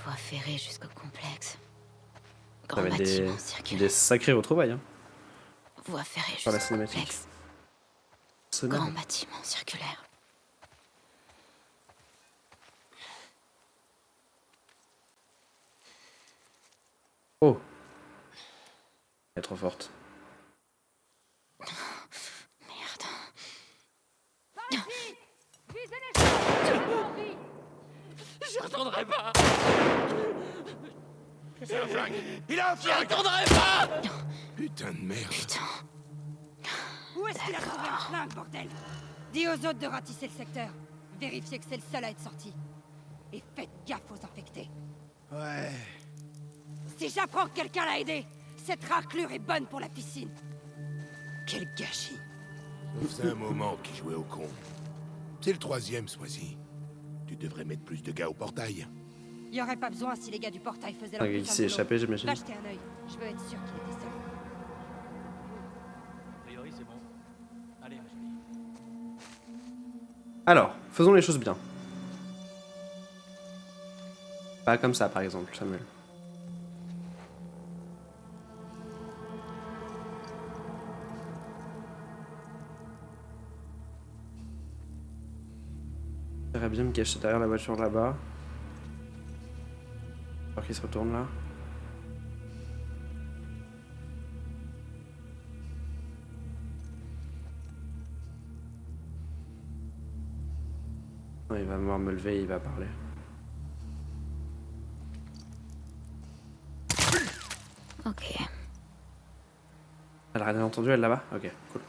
Voie ferrée jusqu'au complexe. Ça Grand va être bâtiment des circulaire. sacrées retrouvailles, hein, Voie ferrée par la jusqu'au cinématique. complexe. Semaine. Grand bâtiment circulaire. Oh, elle est trop forte. Merde. Je retournerai pas. C'est un flingue. Il a un Je flingue. retournerai pas. Putain de merde. Putain. Où est-ce qu'il a trouvé un flingue, bordel? Dis aux autres de ratisser le secteur. Vérifiez que c'est le seul à être sorti. Et faites gaffe aux infectés. Ouais. Si j'apprends que quelqu'un l'a aidé, cette raclure est bonne pour la piscine. Quel gâchis. Ça faisait un moment qu'il jouait au con. C'est le 3e, Swazi. Tu devrais mettre plus de gars au portail. Y aurait pas besoin si les gars du portail faisaient Ah, leur il putain s'est de boulot. échappé, j'imagine. Va jeter un œil. Je veux être sûr qu'il était seul. A priori, c'est bon. Allez, ma chérie. Alors, faisons les choses bien. Pas comme ça, par exemple, Samuel. J'aimerais bien me cacher derrière la voiture là-bas. Alors qu'il se retourne là. Non, il va me voir me lever et il va parler. Ok. Elle a rien entendu, elle là-bas? Ok, cool.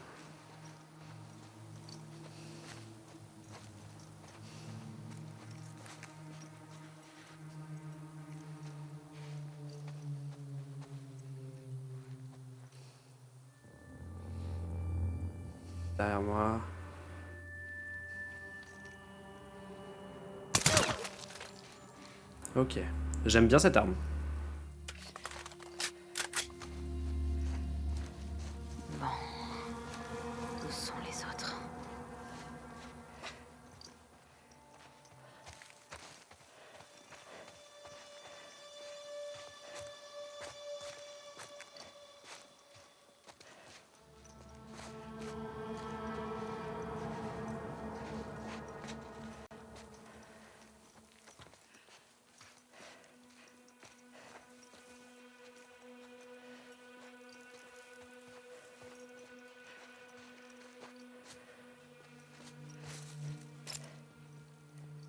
Derrière moi. Ok. J'aime bien cette arme. Bon. Où sont les autres?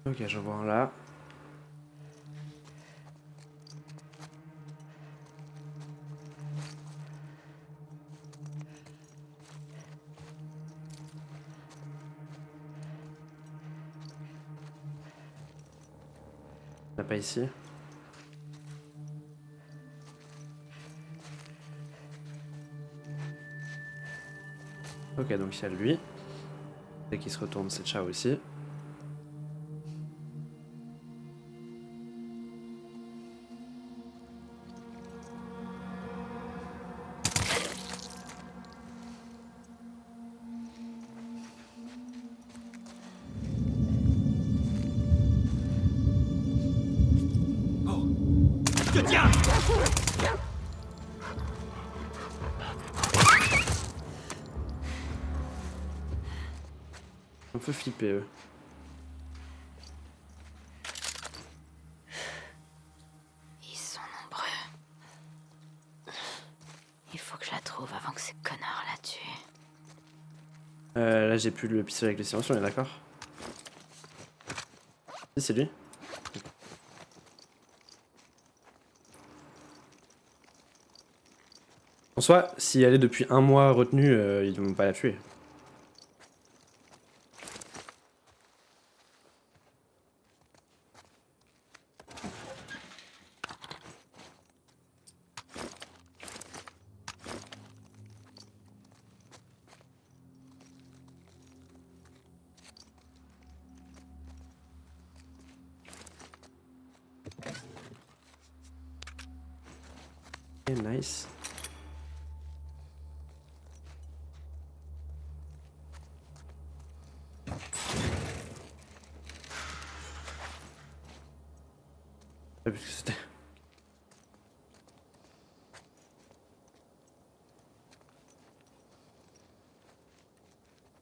Ok, je vois un là. Il n'y en a pas ici. Ok, donc il y a lui. Dès qu'il se retourne, c'est Chao ici. Je te tiens. Un peu flippé, eux. Ils sont nombreux. Il faut que je la trouve avant que ces connards la tuent. Là, j'ai plus le pistolet avec les silencieux, on est d'accord? Si, c'est lui. En soi, si elle est depuis un mois retenue, ils ne vont pas la tuer. Ok, nice. Ah, puisque c'était...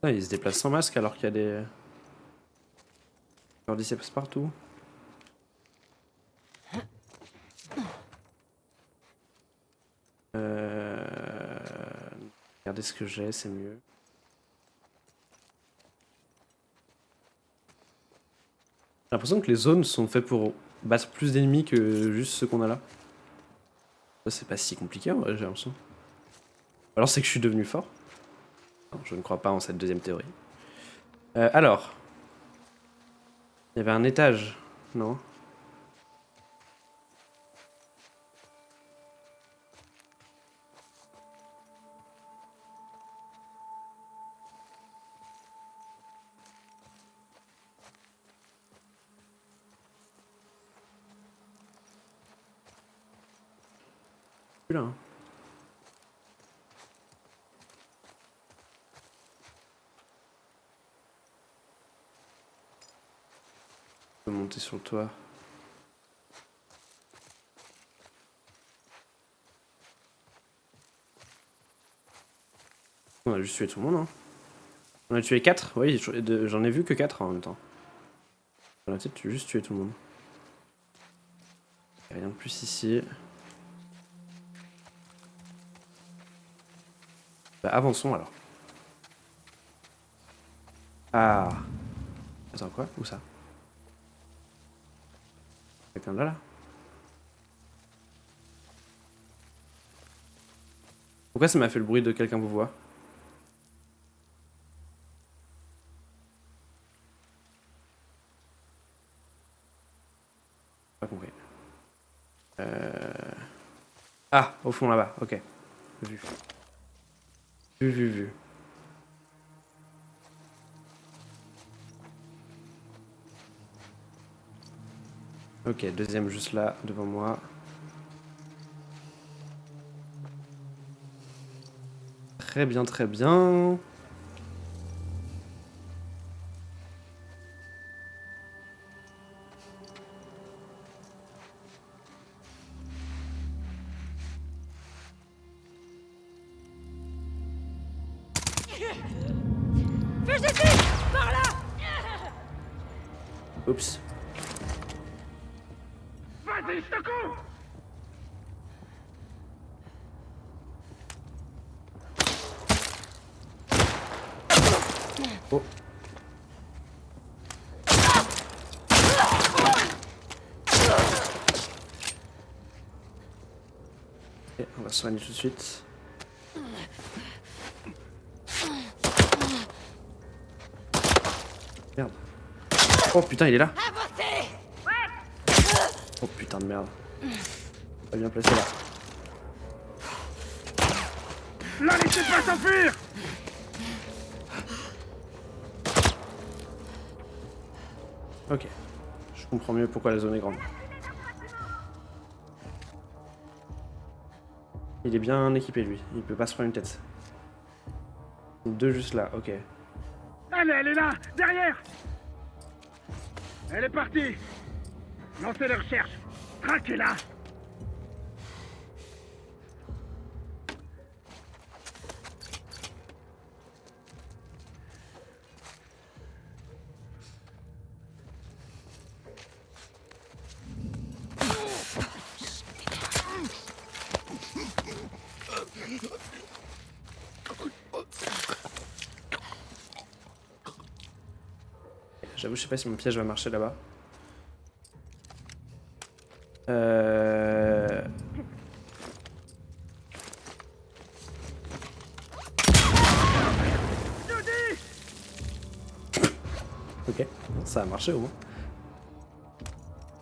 Ah, il se déplace sans masque alors qu'il y a des... Cordyceps partout. Regardez ce que j'ai, c'est mieux. J'ai l'impression que les zones sont faites pour battre plus d'ennemis que juste ceux qu'on a là. Ça, c'est pas si compliqué en vrai, j'ai l'impression. Alors c'est que je suis devenu fort. Non, je ne crois pas en cette deuxième théorie. Alors. Il y avait un étage, non? Plus là, hein. Je peux monter sur le toit. On a juste tué tout le monde, hein. On a tué 4, oui, j'en ai vu que 4 en même temps. On a peut-être juste tué tout le monde. Il y a rien de plus ici. Bah avançons alors. Ah. Attends quoi? Où ça? Quelqu'un là? Pourquoi ça m'a fait le bruit de quelqu'un vous voit? Pas compris. Ah, au fond là-bas, ok. Vu. Vu. Ok, deuxième juste là, devant moi. Très bien, très bien. Oups. Vas-y, je te cours! Oh. Ok, on va se soigner tout de suite. Merde. Oh putain, il est là. Oh putain de merde. Pas bien placé là. La laissez pas s'enfuir! Ok. Je comprends mieux pourquoi la zone est grande. Il est bien équipé lui. Il peut pas se prendre une tête. Deux juste là, ok. Allez, elle est là, derrière! Elle est partie! Lancez les recherches! Traquez-la! J'avoue, je sais pas si mon piège va marcher là-bas. Ok, ça a marché au moins.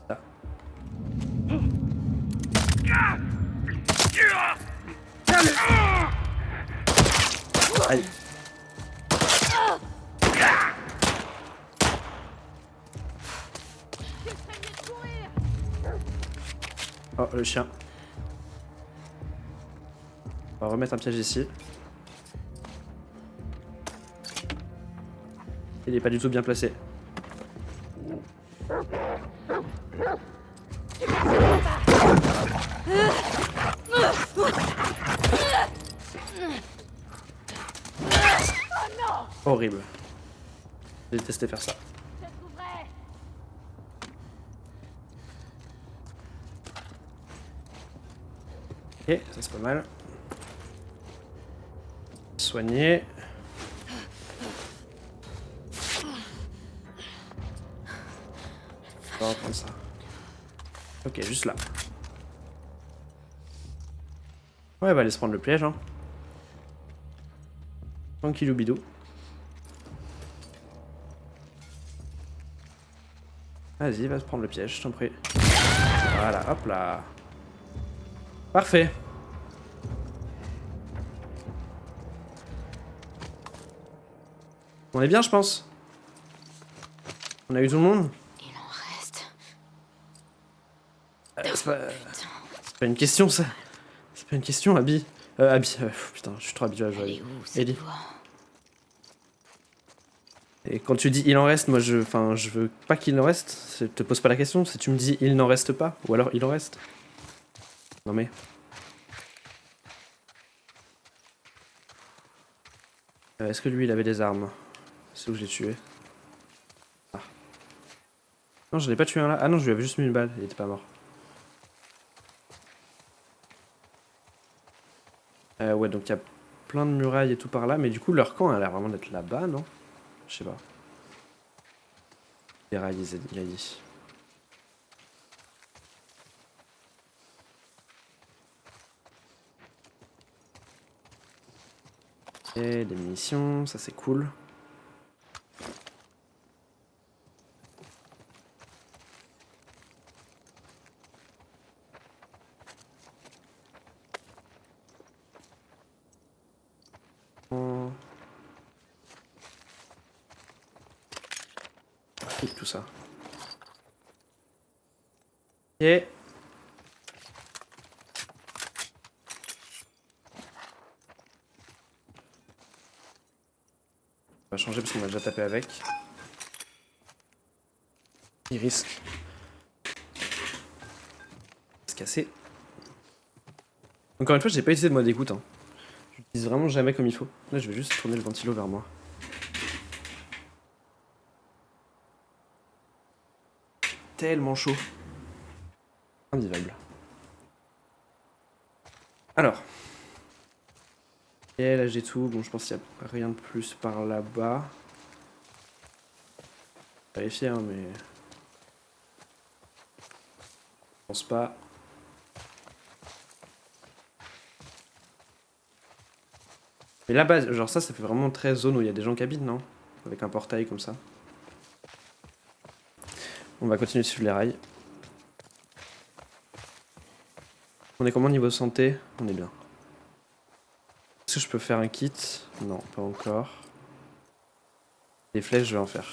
Là. Aïe. Oh, le chien. On va remettre un piège ici. Il est pas du tout bien placé. Horrible. J'ai détesté faire ça. Ok, ça c'est pas mal. Soigner. On va reprendre ça. Ok, juste là. Ouais, elle va aller se prendre le piège, hein. Tranquillou bidou. Vas-y, va se prendre le piège, je t'en prie. Voilà, hop là. Parfait. On est bien, je pense. On a eu tout le monde. Il en reste. C'est pas une question, ça. C'est pas une question, Abby. Abby, putain, je suis trop habitué à jouer. Elle est où, cette Ellie. voix? Et quand tu dis il en reste, moi je veux pas qu'il en reste. Je te pose pas la question. Si tu me dis il n'en reste pas, ou alors il en reste. Non mais. Est-ce que lui il avait des armes? C'est où je l'ai tué? Ah. Non, je l'ai pas tué un là. Ah non, je lui avais juste mis une balle. Il était pas mort. Ouais, donc il y a plein de murailles et tout par là, mais du coup leur camp a l'air vraiment d'être là-bas, non? Je sais pas. Les rails, il a dit. Et des munitions, ça c'est cool. Tout ça. Et on va changer parce qu'on a déjà tapé avec. Il risque de se casser. Encore une fois, j'ai pas utilisé de mode écoute. Hein. J'utilise vraiment jamais comme il faut. Là, je vais juste tourner le ventilo vers moi. Tellement chaud. Invivable. Alors. Et là j'ai tout. Bon, je pense qu'il n'y a rien de plus par là-bas. Vérifier, hein, mais. Je pense pas. Mais là-bas, genre ça fait vraiment très zone où il y a des gens qui habitent, non? Avec un portail comme ça. On va continuer de suivre les rails. On est comment niveau santé? On est bien. Est-ce que je peux faire un kit? Non, pas encore. Les flèches, je vais en faire.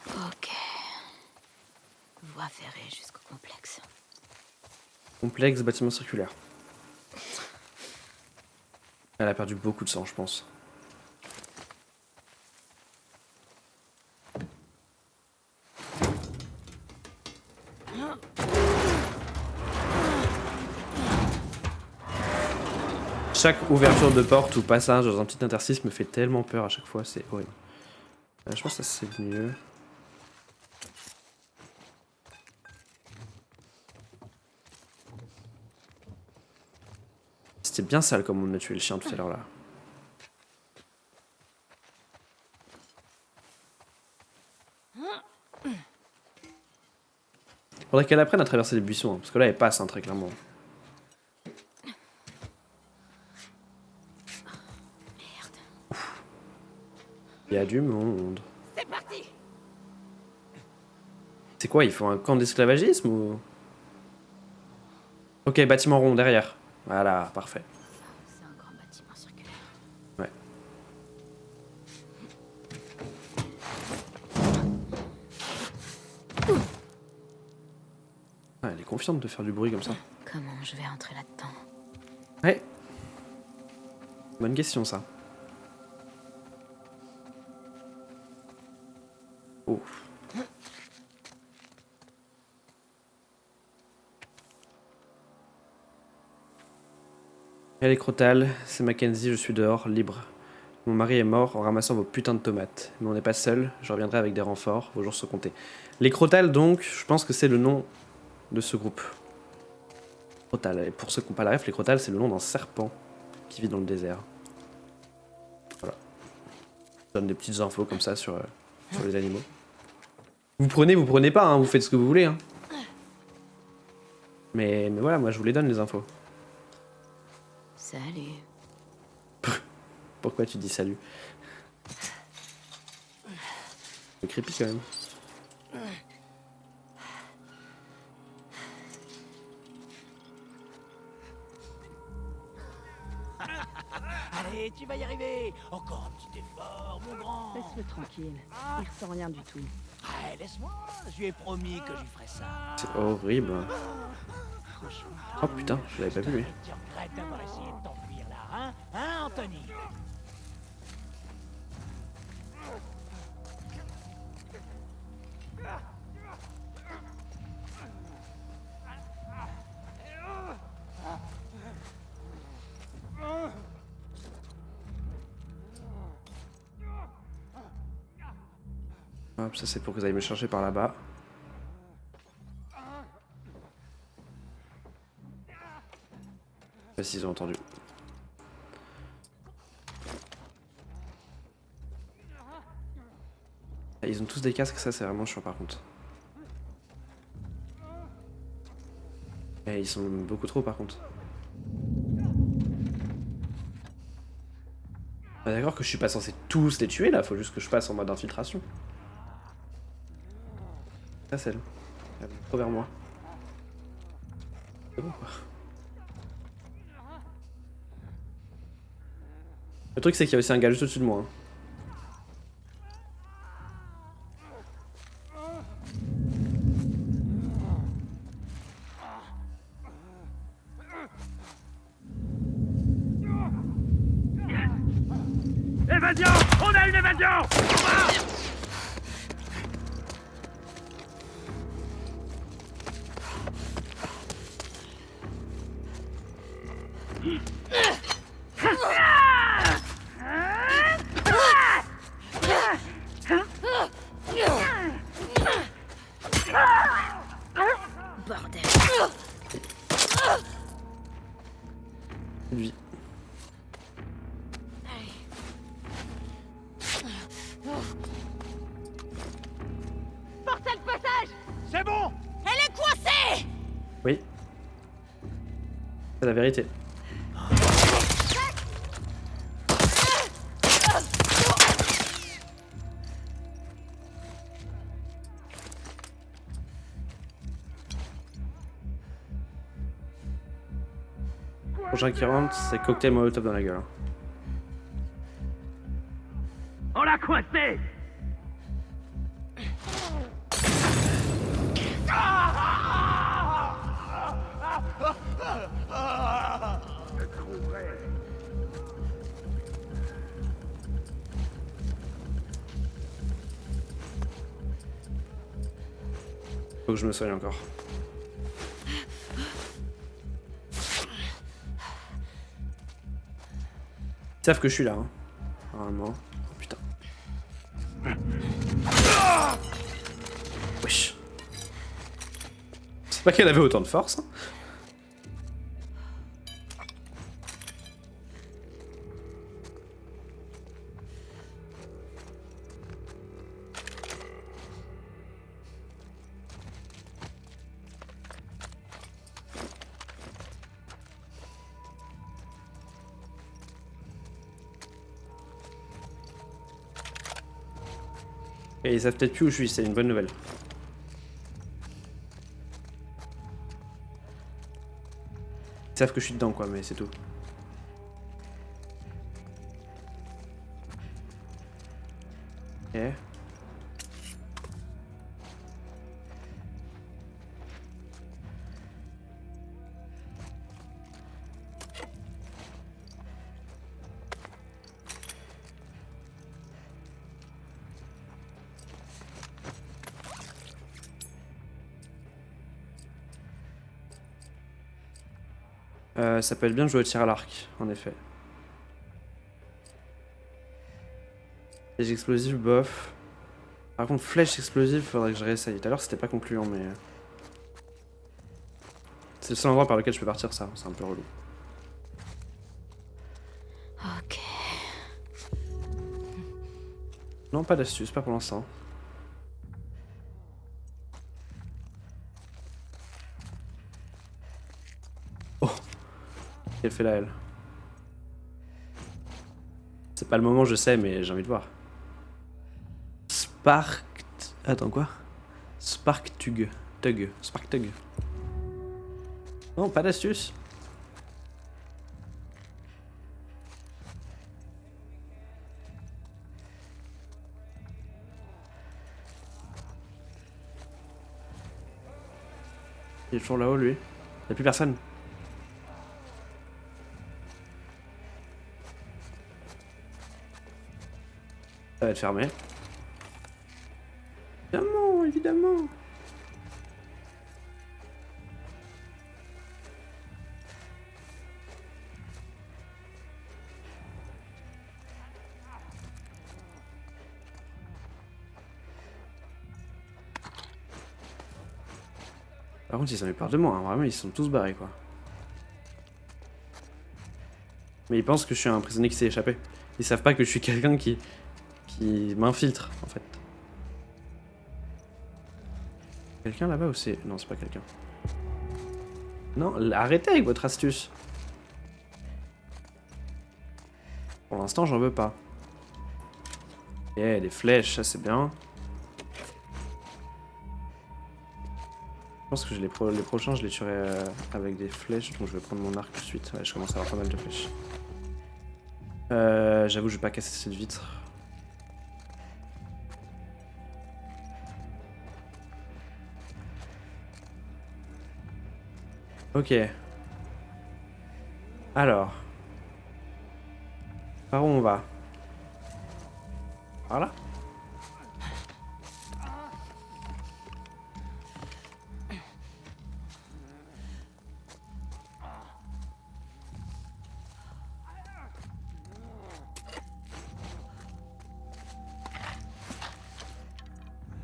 Ok. Voie ferrée jusqu'au complexe. Complexe, bâtiment circulaire. Elle a perdu beaucoup de sang, je pense. Chaque ouverture de porte ou passage dans un petit interstice me fait tellement peur à chaque fois, c'est horrible. Je pense que ça c'est mieux. C'était bien sale comme on a tué le chien tout à l'heure là. Faudrait qu'elle apprenne à traverser les buissons, hein, parce que là elle passe hein, très clairement. Il y a du monde. C'est parti. C'est quoi, il faut un camp d'esclavagisme ou... Ok, bâtiment rond derrière. Voilà, parfait. C'est un grand bâtiment circulaire. Ouais. Ah, elle est confiante de faire du bruit comme ça. Comment je vais entrer là-dedans? Ouais. Bonne question ça. Oh. Allez, Crotal, c'est Mackenzie, je suis dehors, libre. Mon mari est mort en ramassant vos putains de tomates. Mais on n'est pas seul, je reviendrai avec des renforts, vos jours sont comptés. Les Crotal, donc, je pense que c'est le nom de ce groupe. Crotal. Et pour ceux qui n'ont pas la ref, les Crotal, c'est le nom d'un serpent qui vit dans le désert. Voilà. Je donne des petites infos comme ça sur les animaux. Vous prenez pas, hein, vous faites ce que vous voulez. Hein. Mais voilà, moi je vous les donne les infos. Salut. Pourquoi tu dis salut? C'est creepy quand même. Allez, tu vas y arriver. Encore un petit effort, mon grand. Laisse-le tranquille. Il ressent rien du tout. Allez, laisse-moi. Je lui ai promis que je lui ferais ça. C'est horrible. Franchement. Oh putain, je l'avais pas vu lui. Tu regrettes d'avoir essayé de t'enfuir là, hein? Hein, Anthony? Hop, ça c'est pour que vous allez me chercher par là-bas. Je sais pas s'ils ont entendu. Ah, ils ont tous des casques, ça c'est vraiment chiant par contre. Et ils sont beaucoup trop par contre. Ah, d'accord que je suis pas censé tous les tuer là, faut juste que je passe en mode infiltration. Ça c'est elle. Elle vient trop vers moi. C'est bon quoi. Le truc c'est qu'il y a aussi un gars juste au-dessus de moi. Hein. Évasion! On a une évasion! Bordel. Lui. Forcez le passage! C'est bon! Elle est coincée! Oui. C'est la vérité. Prochain qui rentre, c'est cocktail molotov dans la gueule. Hein. On l'a coincé! Je trouverai. Faut que je me soigne encore. Ils savent que je suis là, hein. Normalement. Oh putain. Wesh. Je sais pas qu'elle avait autant de force. Hein. Et ils savent peut-être plus où je suis, c'est une bonne nouvelle. Ils savent que je suis dedans quoi, mais c'est tout. Ok. Ça peut être bien de jouer au tir à l'arc, en effet. Flèche explosive, bof. Par contre, flèche explosive, faudrait que je réessaye. Tout à l'heure, c'était pas concluant, mais... C'est le seul endroit par lequel je peux partir, ça. C'est un peu relou. Ok. Non, pas d'astuce, pas pour l'instant. Oh! Qu'elle fait là, elle? C'est pas le moment, je sais, mais j'ai envie de voir. Spark... Attends, quoi? Spark Tug. Spark Tug. Non, pas d'astuce. Il est toujours là-haut, lui. Y'a plus personne. Ça va être fermé. Évidemment, évidemment. Par contre, ils ont eu peur de moi, hein. Vraiment, ils sont tous barrés, quoi. Mais ils pensent que je suis un prisonnier qui s'est échappé. Ils savent pas que je suis quelqu'un qui m'infiltre, en fait. Quelqu'un là-bas ou c'est... Non, c'est pas quelqu'un. Non, arrêtez avec votre astuce. Pour l'instant, j'en veux pas. Eh, des flèches, ça c'est bien. Je pense que les prochains, je les tuerai avec des flèches, donc je vais prendre mon arc tout de suite. Ouais, je commence à avoir pas mal de flèches. J'avoue, je vais pas casser cette vitre. Ok. Alors. Par où on va? Par là?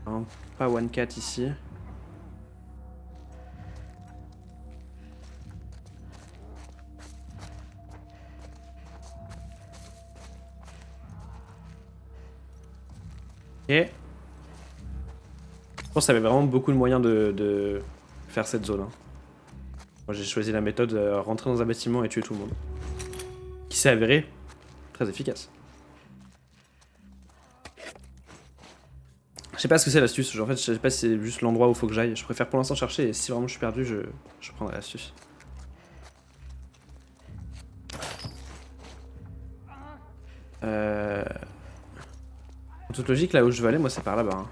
Non, pas one cat ici. Ok. Je pense qu'il y avait vraiment beaucoup de moyens de faire cette zone. Hein. Moi j'ai choisi la méthode rentrer dans un bâtiment et tuer tout le monde. Qui s'est avérée très efficace. Je sais pas ce que c'est l'astuce, en fait je sais pas si c'est juste l'endroit où il faut que j'aille. Je préfère pour l'instant chercher et si vraiment je suis perdu, je prendrai l'astuce. En toute logique, là où je veux aller, moi c'est par là-bas. Hein.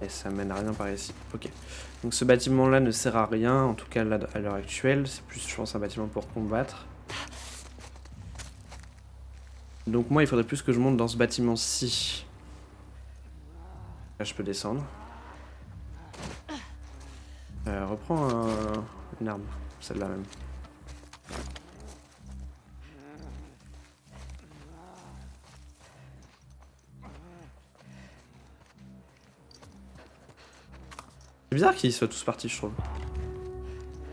Et ça mène à rien par ici. Ok. Donc ce bâtiment-là ne sert à rien, en tout cas là à l'heure actuelle. C'est plus, je pense, un bâtiment pour combattre. Donc moi, il faudrait plus que je monte dans ce bâtiment-ci. Là, je peux descendre. Reprends une arme, celle-là même. C'est bizarre qu'ils soient tous partis, je trouve.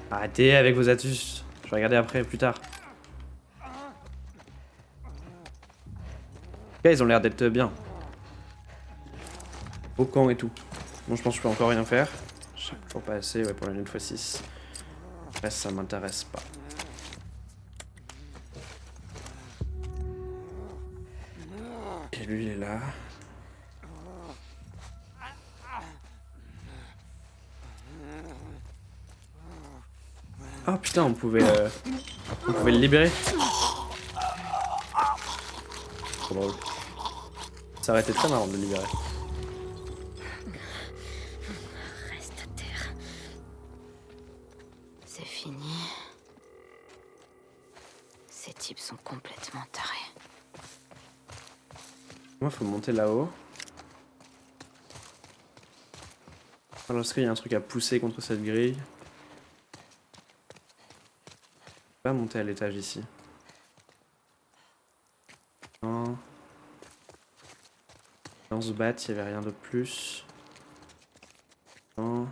Arrêtez avec vos astuces. Je vais regarder après, plus tard. En tout cas, ils ont l'air d'être bien. Au camp et tout. Bon, je pense que je peux encore rien faire. Je sais toujours pas assez, ouais, pour la nuit x6. Après, ça m'intéresse pas. Et lui, il est là. Oh putain, on pouvait le libérer. Trop drôle. Ça aurait été très marrant de le libérer. Reste à terre. C'est fini. Ces types sont complètement tarés. Moi, faut monter là-haut. Alors, est-ce qu'il y a un truc à pousser contre cette grille? Pas monter à l'étage ici. Non. Dans ce bat, il n'y avait rien de plus. Non.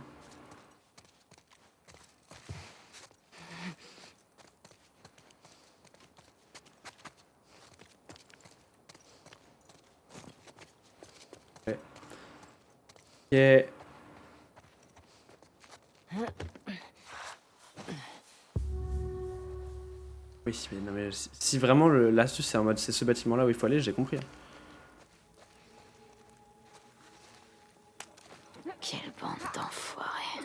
Ouais. Ok. Oui, mais non, mais si vraiment l'astuce c'est en mode c'est ce bâtiment là où il faut aller, j'ai compris. Quelle bande d'enfoirés.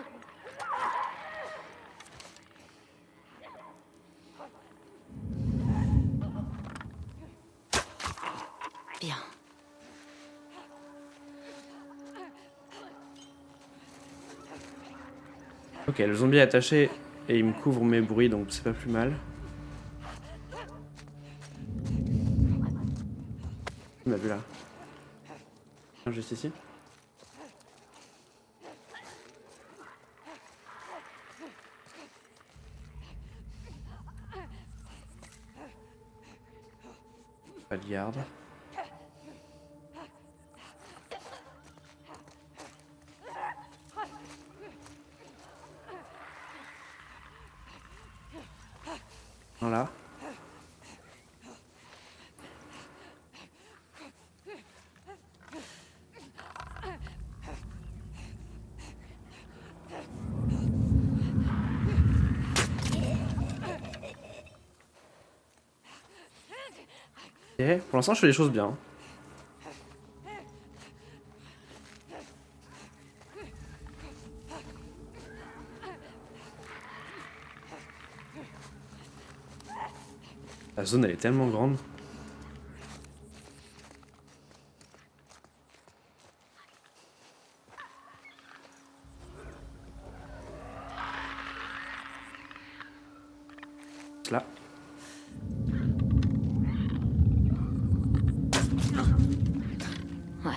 Bien. Ok, le zombie est attaché et il me couvre mes bruits donc c'est pas plus mal. Il m'a vu là. Juste ici. Pas de garde. Voilà. Ok, pour l'instant je fais les choses bien. La zone elle est tellement grande. Là. Ouais.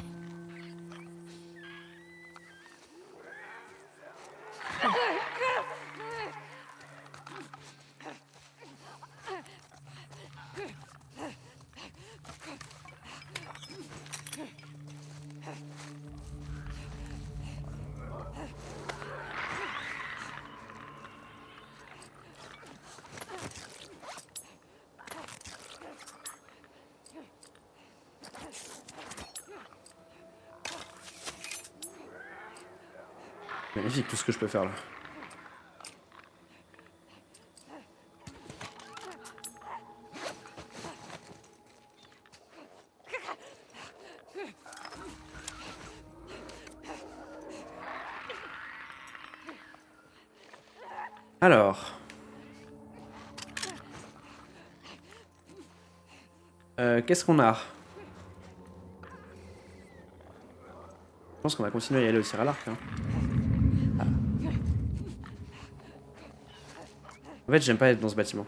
Magnifique tout ce que je peux faire là. Alors. Qu'est-ce qu'on a? Je pense qu'on va continuer à y aller au tir à l'arc. Hein. Ah. En fait, j'aime pas être dans ce bâtiment.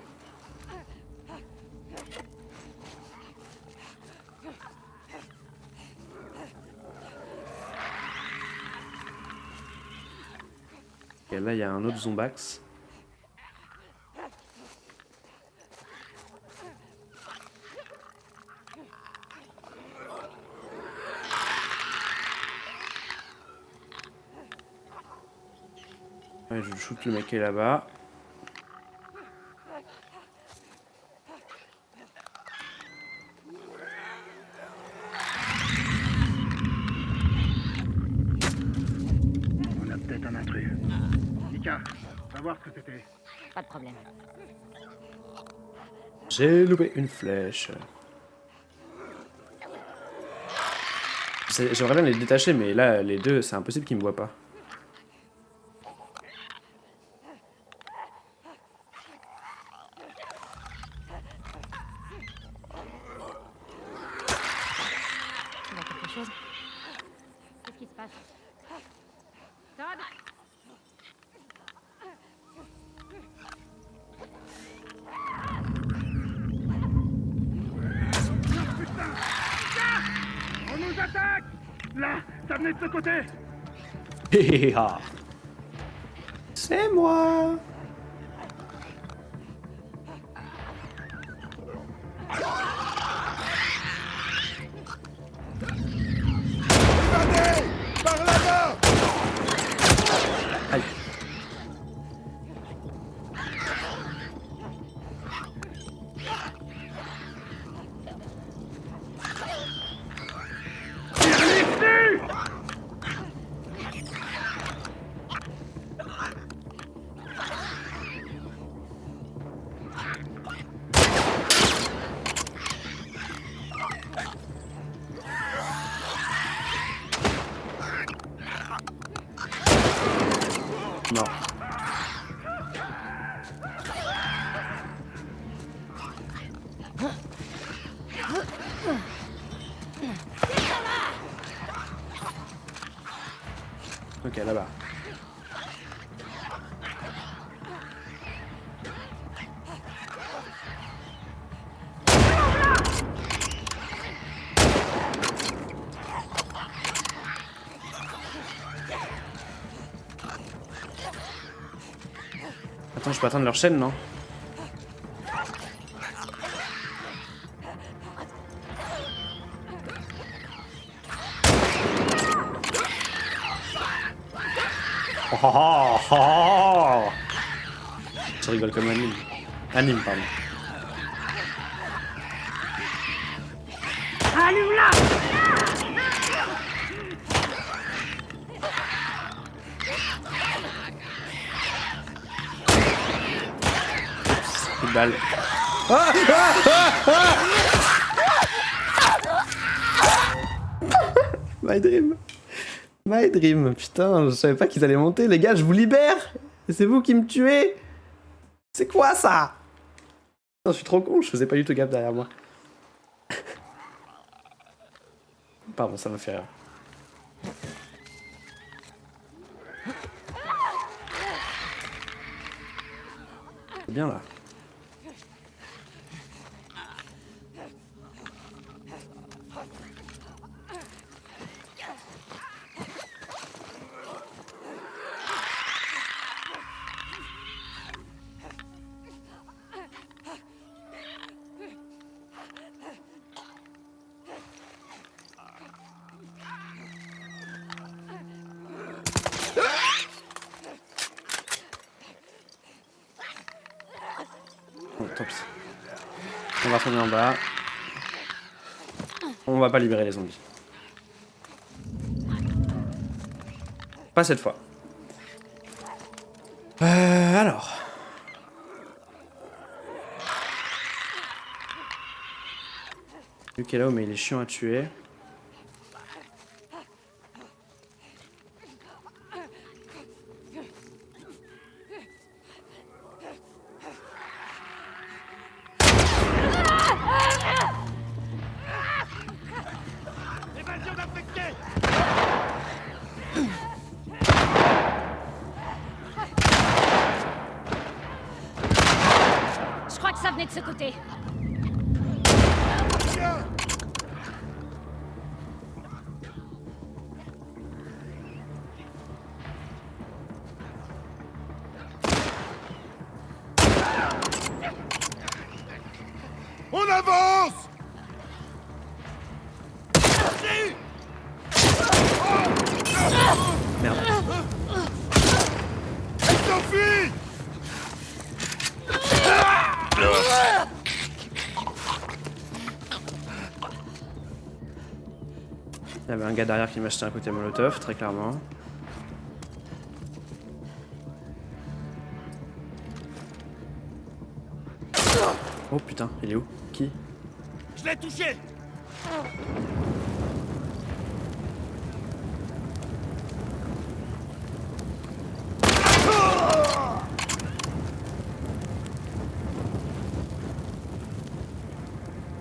Et là, il y a un autre zombax. Ouais, je shoot le mec qui est là-bas. On a peut-être un intrus. Mika, va voir ce que c'était. Pas de problème. J'ai loupé une flèche. J'aimerais bien les détacher, mais là, les deux, c'est impossible qu'ils me voient pas. Tu vois quelque chose? Qu'est-ce qui se passe? Todd? On nous attaque! Là, ça venait de ce côté! Hé hé ha. C'est moi. Regardez! Par là-bas! Aïe. Non. Ok, là-bas. Attends, je peux atteindre leur chaîne, non? Oh, oh, oh, oh, oh. Je rigole comme anime. Anime, pardon. Allume-la! Coup de balle. My dream. My dream. Putain, je savais pas qu'ils allaient monter. Les gars, je vous libère. Et c'est vous qui me tuez. C'est quoi ça? Putain, je suis trop con, je faisais pas du tout gaffe derrière moi. Pardon, ça m'a fait rire. C'est bien là. Bon, tant pis. On va retourner en bas. On va pas libérer les zombies. Pas cette fois. Alors. Luke est là, mais il est chiant à tuer. Évasion d'infectés! Je crois que ça venait de ce côté. Tiens! On avance! Merde. Elle s'enfuit! Il y avait un gars derrière qui m'a acheté un côté molotov, très clairement. Oh putain, il est où? Qui? Je l'ai touché!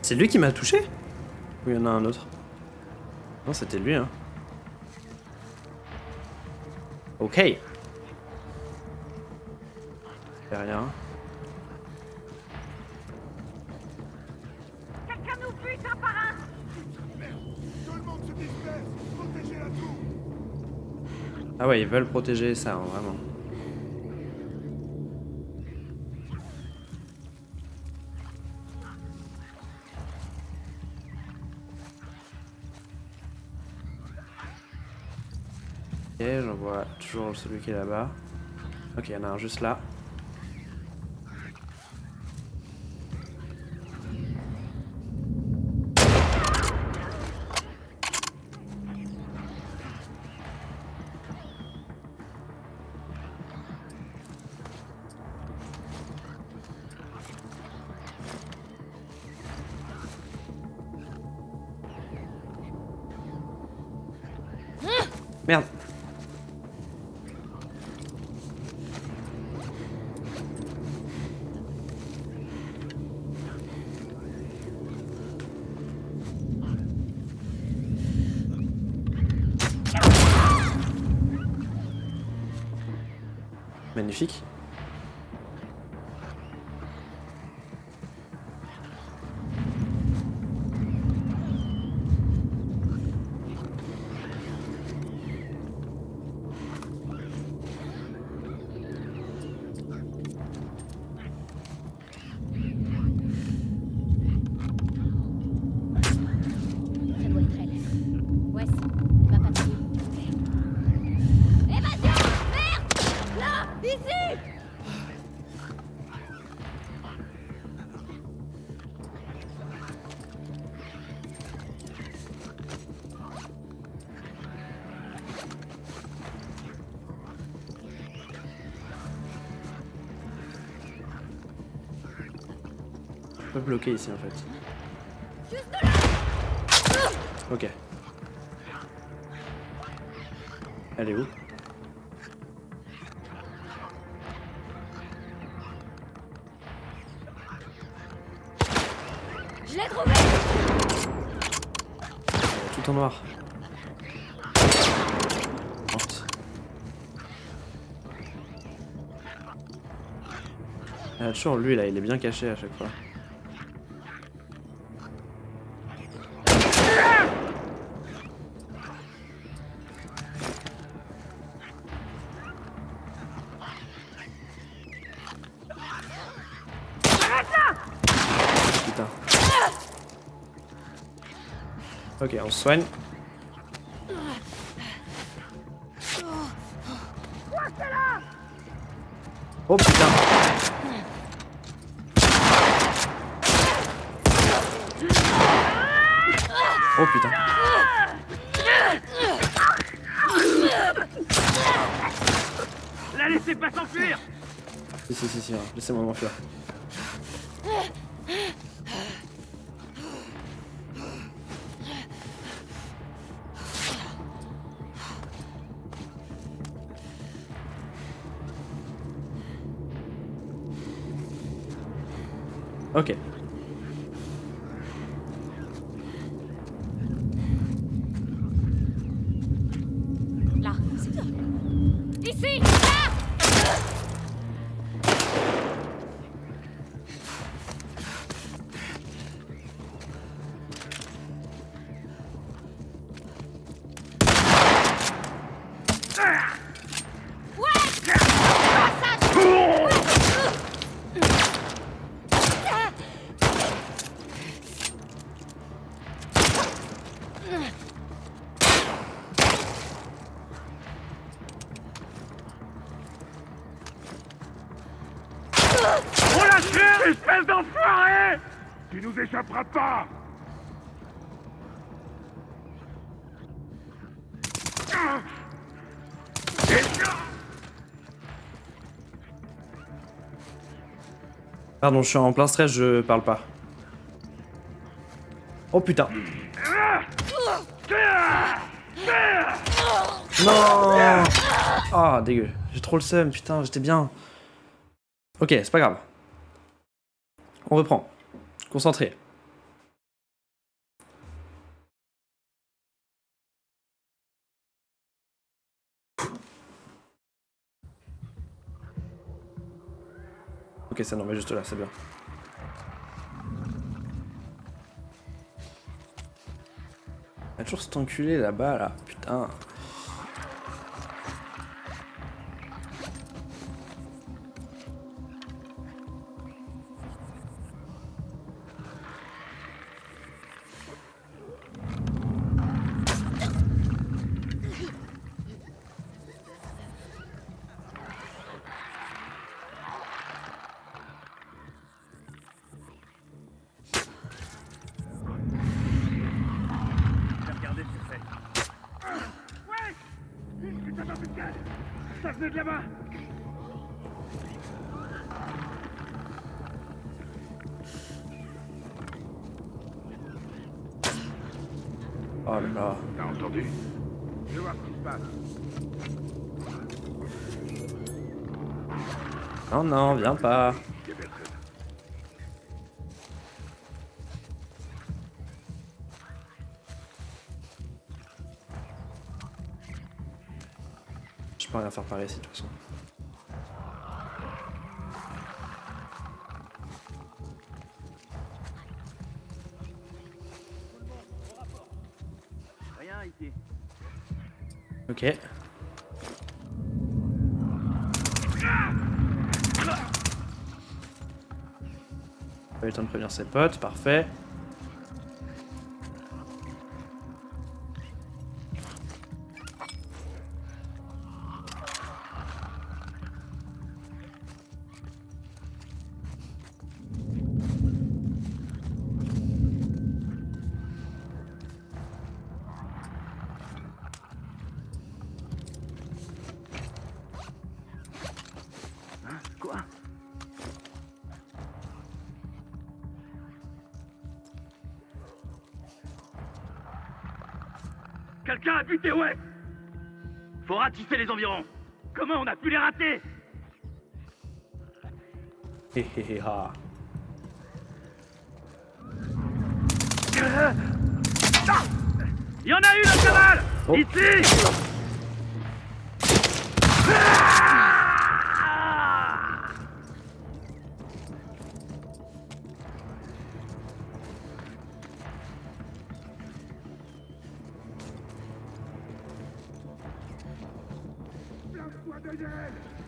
C'est lui qui m'a touché? Ou il y en a un autre? Non, c'était lui, hein. Ok. Fait rien. Quelqu'un nous bute un par un! Tout le monde se disperse! Protégez la tour! Ah ouais, ils veulent protéger ça, hein, vraiment. Ok, j'en vois toujours celui qui est là-bas. Ok, il y en a un juste là. Merde. Magnifique. Ça doit être elle. Wes, va patrouiller. Évasion! Merde! Là! Ici! Je peux bloquer ici en fait. Ok. Elle est où? Je l'ai trouvé! Tout en noir. Morte. Ah, toujours lui là, il est bien caché à chaque fois. Putain. Ok, on se soigne. Oh putain. Oh putain. La laissez pas s'enfuir! Si, laissez-moi m'enfuir. Ok. Là, c'est toi. Ici! Là! Relâchez, espèce d'enfoiré! Tu nous échapperas pas! Pardon, je suis en plein stress, je parle pas. Oh putain. Non. Ah, dégueu. J'ai trop le seum, putain, j'étais bien. Ok, c'est pas grave. On reprend. Concentré. Ok, ça non, mais juste là, c'est bien. Il y a toujours cet enculé là-bas, là. Putain. de là-bas! Oh là là. T'as entendu? Je vais voir ce qui se passe. Non, non, viens pas. Il y a personne. Je peux rien faire par ici de toute façon. Rien ici. Ok. Pas eu le temps de prévenir ses potes, parfait. Hein? Quoi? Quelqu'un a buté West! Faut ratisser les environs. Comment on a pu les rater? Hé hé hé ha. Il y en a une au cavale! Oh. Ici!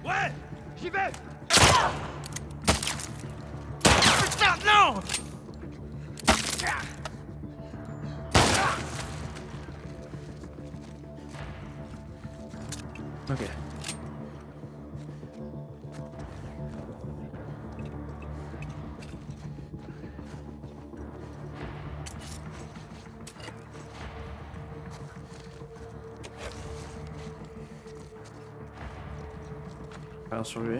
Ouais, j'y vais. Putain, non. Ok. Rien sur lui.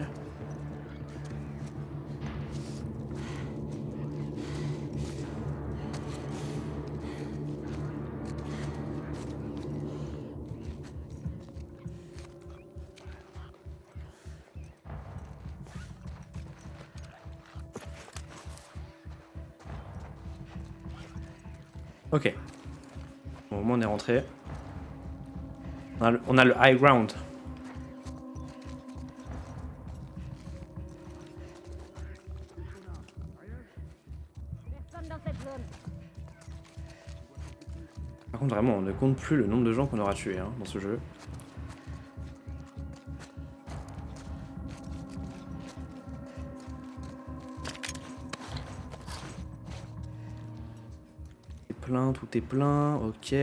Ok. Bon, au moins on est rentré. On a le high ground. Personne dans cette zone. Par contre, vraiment, on ne compte plus le nombre de gens qu'on aura tués hein, dans ce jeu. C'est plein, tout est plein, ok.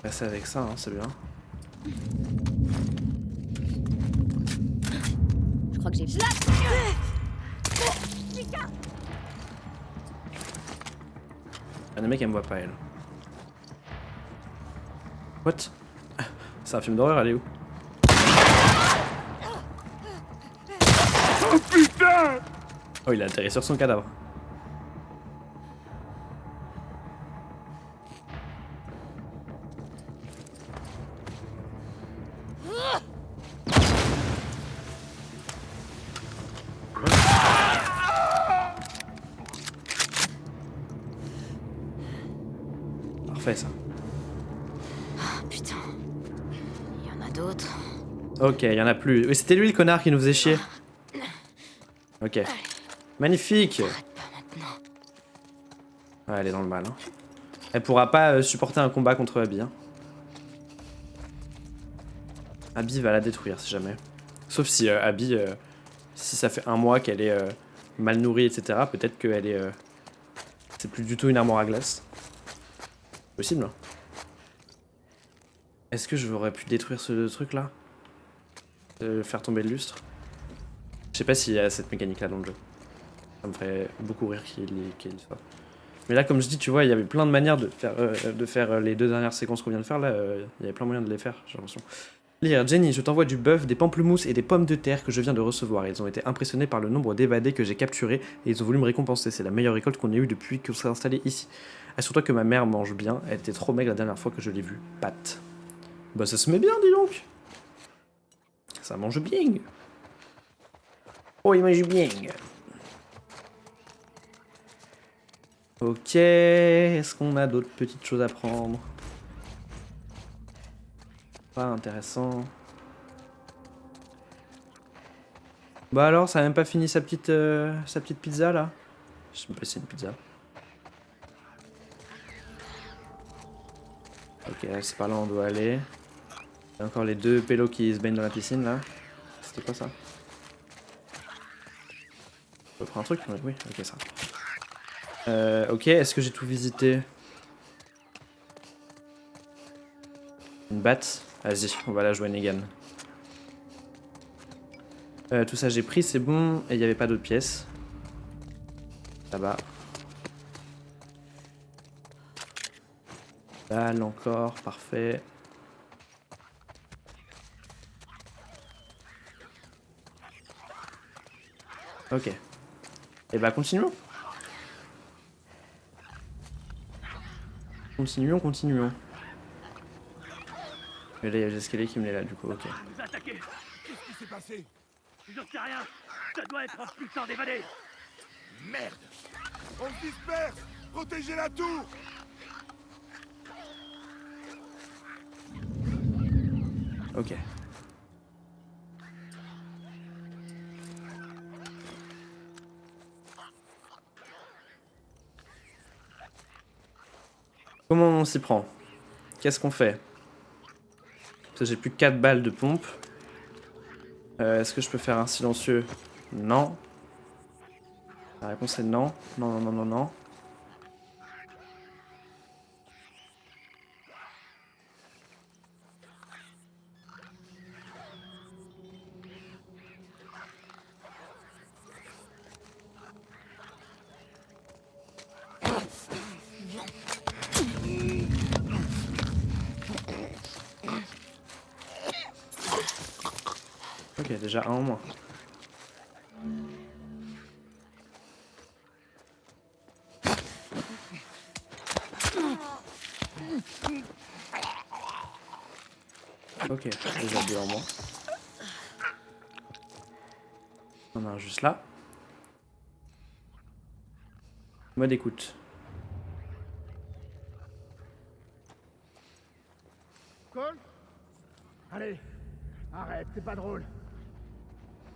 Passer avec ça, hein, c'est bien. Je crois que j'ai... Ah, le mec, elle me voit pas, elle. What? C'est un film d'horreur, elle est où? Oh putain! Oh, il a atterri sur son cadavre. Parfait, ça. Putain. Il y en a d'autres. Ok, il y en a plus. Oui, c'était lui le connard qui nous faisait chier. Ok. Magnifique. Ouais, elle est dans le mal. Hein. Elle pourra pas supporter un combat contre Abby. Hein. Abby va la détruire si jamais. Sauf si Abby, si ça fait un mois qu'elle est mal nourrie, etc., peut-être qu'elle est... c'est plus du tout une armoire à glace. Possible. Hein. Est-ce que je pu détruire ce truc là? Faire tomber le lustre? Je sais pas s'il y a cette mécanique là dans le jeu. Ça me ferait beaucoup rire qu'il soit. Mais là, comme je dis, tu vois, il y avait plein de manières de faire les 2 dernières séquences qu'on vient de faire. Là, il y avait plein de moyens de les faire, j'ai l'impression. Lire, Jenny, je t'envoie du bœuf, des pamplemousses et des pommes de terre que je viens de recevoir. Ils ont été impressionnés par le nombre d'évadés que j'ai capturés et ils ont voulu me récompenser. C'est la meilleure récolte qu'on ait eue depuis que s'est installé ici. Assure-toi que ma mère mange bien. Elle était trop maigre la dernière fois que je l'ai vue. Pat. Bah ça se met bien, dis donc. Ça mange bien. Oh, il mange bien. Ok, est-ce qu'on a d'autres petites choses à prendre? Pas intéressant. Bah alors, ça a même pas fini sa petite pizza là? Je sais même pas si c'est une pizza. Ok, c'est par là on doit aller. Il y a encore les 2 pélos qui se baignent dans la piscine là. C'était quoi ça? Je peux prendre un truc? Oui, ok ça. Ok, est-ce que j'ai tout visité? Une batte? Vas-y, on va la jouer Negan. Tout ça j'ai pris, c'est bon. Et il n'y avait pas d'autres pièces. Là-bas. Dalle encore, parfait. Ok. Et bah continuons. Continuons. Et là il y a l'escalier qui me l'est là du coup, ok. Vous attaquez. Qu'est-ce qui s'est passé? Je sais rien. Ça doit être un putain d'évadé. Merde! On se disperse! Protégez la tour! Ok. Comment on s'y prend? Qu'est-ce qu'on fait? Parce que j'ai plus que 4 balles de pompe. Est-ce que je peux faire un silencieux? Non. La réponse est non. Non. Ok, déjà un en moins. Ok, déjà 2 en moins. On a un juste là. Mode écoute. Cole? Allez, arrête, c'est pas drôle.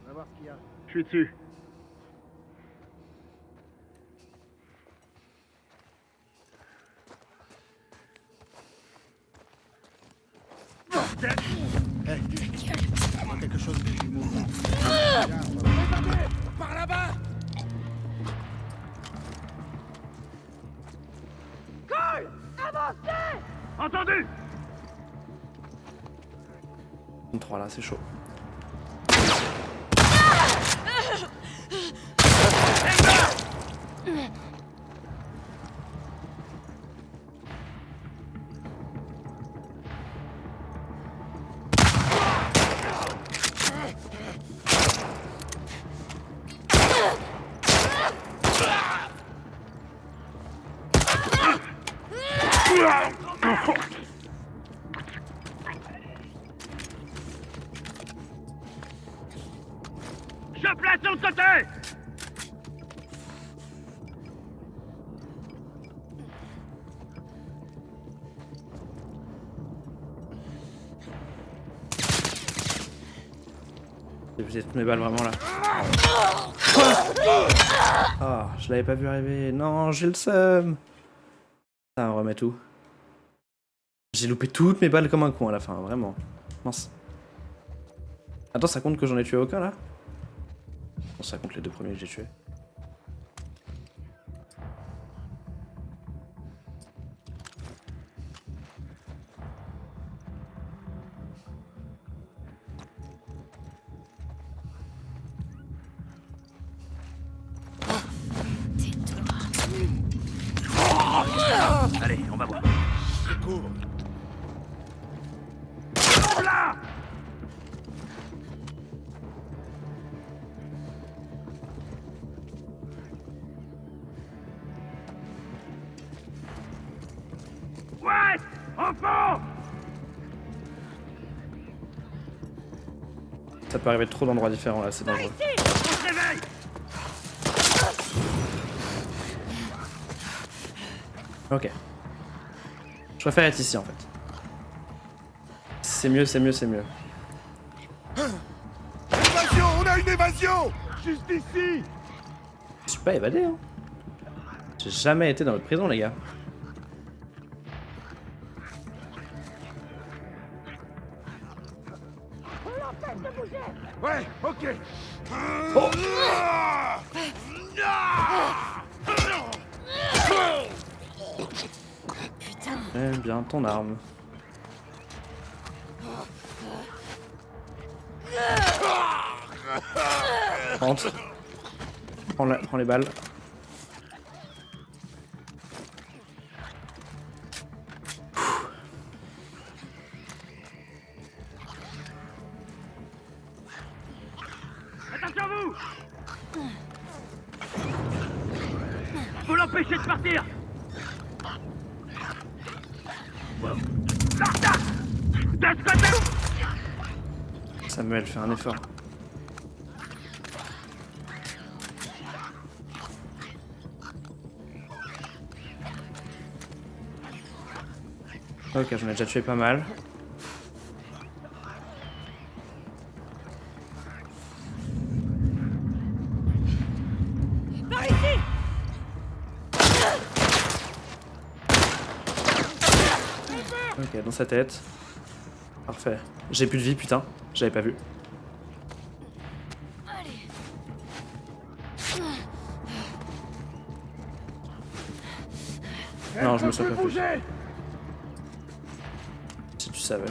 On va voir ce qu'il y a. Je suis dessus. Quelque chose de mouvement. Par là-bas! Entendu! 3 là, c'est chaud. Je place de l'autre côté! J'ai visé toutes mes balles vraiment là. Ah, je l'avais pas vu arriver. Non, j'ai le seum. Ça, on remet tout. J'ai loupé toutes mes balles comme un con à la fin, vraiment. Mince. Attends, ça compte que j'en ai tué aucun là? Bon, ça compte les 2 premiers que j'ai tués. Allez, on va voir. Je cours. Là! Ouais! Enfant! Ça peut arriver de trop d'endroits différents là, c'est dangereux. On se réveille! Ok. Je préfère être ici en fait. C'est mieux, c'est mieux, c'est mieux. Évasion! On a une évasion! Juste ici! Je suis pas évadé, hein. J'ai jamais été dans votre prison, les gars. Ouais, ok! Oh! J'aime bien ton arme. Rentre. Prends les balles. Attention vous! Faut l'empêcher de partir! Larta! De ce côté! Samuel, fais un effort. Ok, j'en ai déjà tué pas mal. Par ici! Ok, dans sa tête. Parfait. J'ai plus de vie, putain. J'avais pas vu. Non, je me souviens pas plus. bouger! Si tu savais.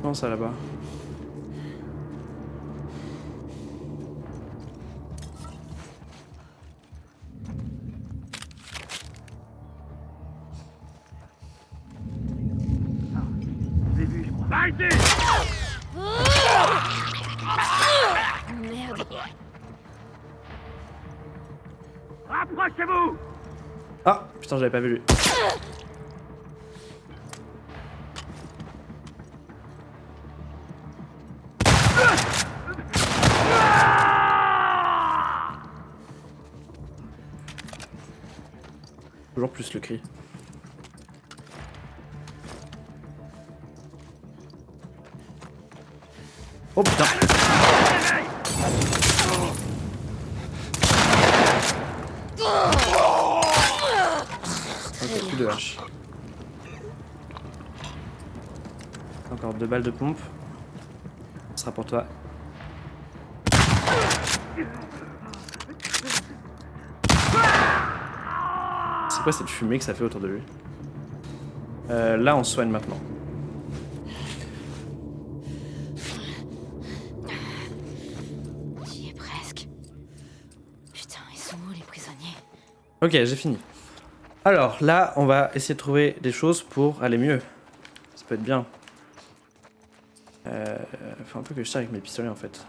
Comment ça là-bas? J'ai vu, je crois. Par ici! Merde. Rapprochez-vous! Ah! Putain, j'avais pas vu lui. Toujours plus le cri. Oh putain! Ok, plus de hache. Encore 2 balles de pompe. Ce sera pour toi. C'est quoi cette fumée que ça fait autour de lui? Là, on soigne maintenant. J'y ai presque. Putain, ils sont où les prisonniers? Ok, j'ai fini. Alors là, on va essayer de trouver des choses pour aller mieux. Ça peut être bien. Faut un peu que je tire avec mes pistolets en fait.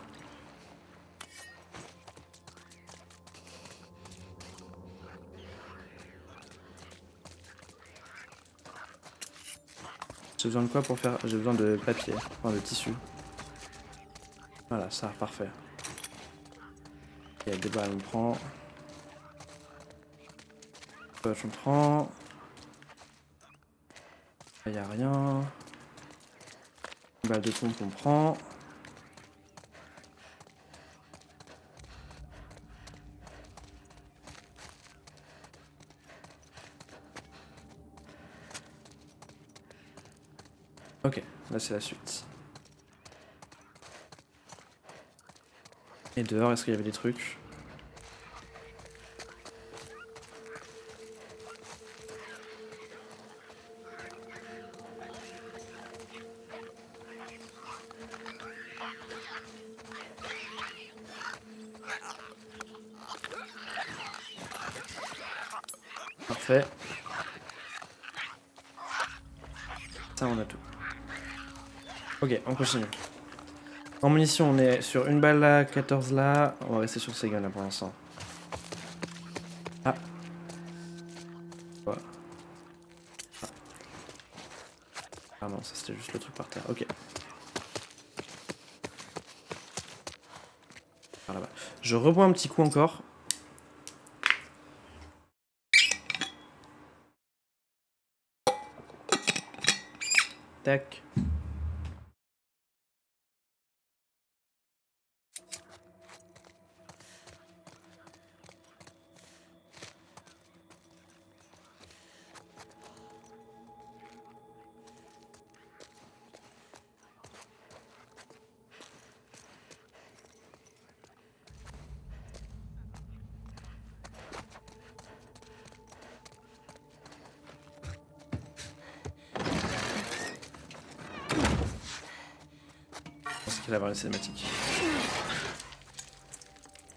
J'ai besoin de quoi pour faire? J'ai besoin de papier, enfin de tissu. Voilà, ça, parfait. Il y a des balles, on prend. Poche, on prend. Il n'y a rien. Une balle de pompe, on prend. Ok, là c'est la suite. Et dehors, est-ce qu'il y avait des trucs? Parfait. Ça, on a tout. Ok, on continue. En munitions, on est sur une balle là, 14 là. On va rester sur ces guns là pour l'instant. Ah. Quoi? Ah non, ça c'était juste le truc par terre. Ok. Par là-bas. Je rebois un petit coup encore. Tac. Je pense qu'il va avoir les cinématiques.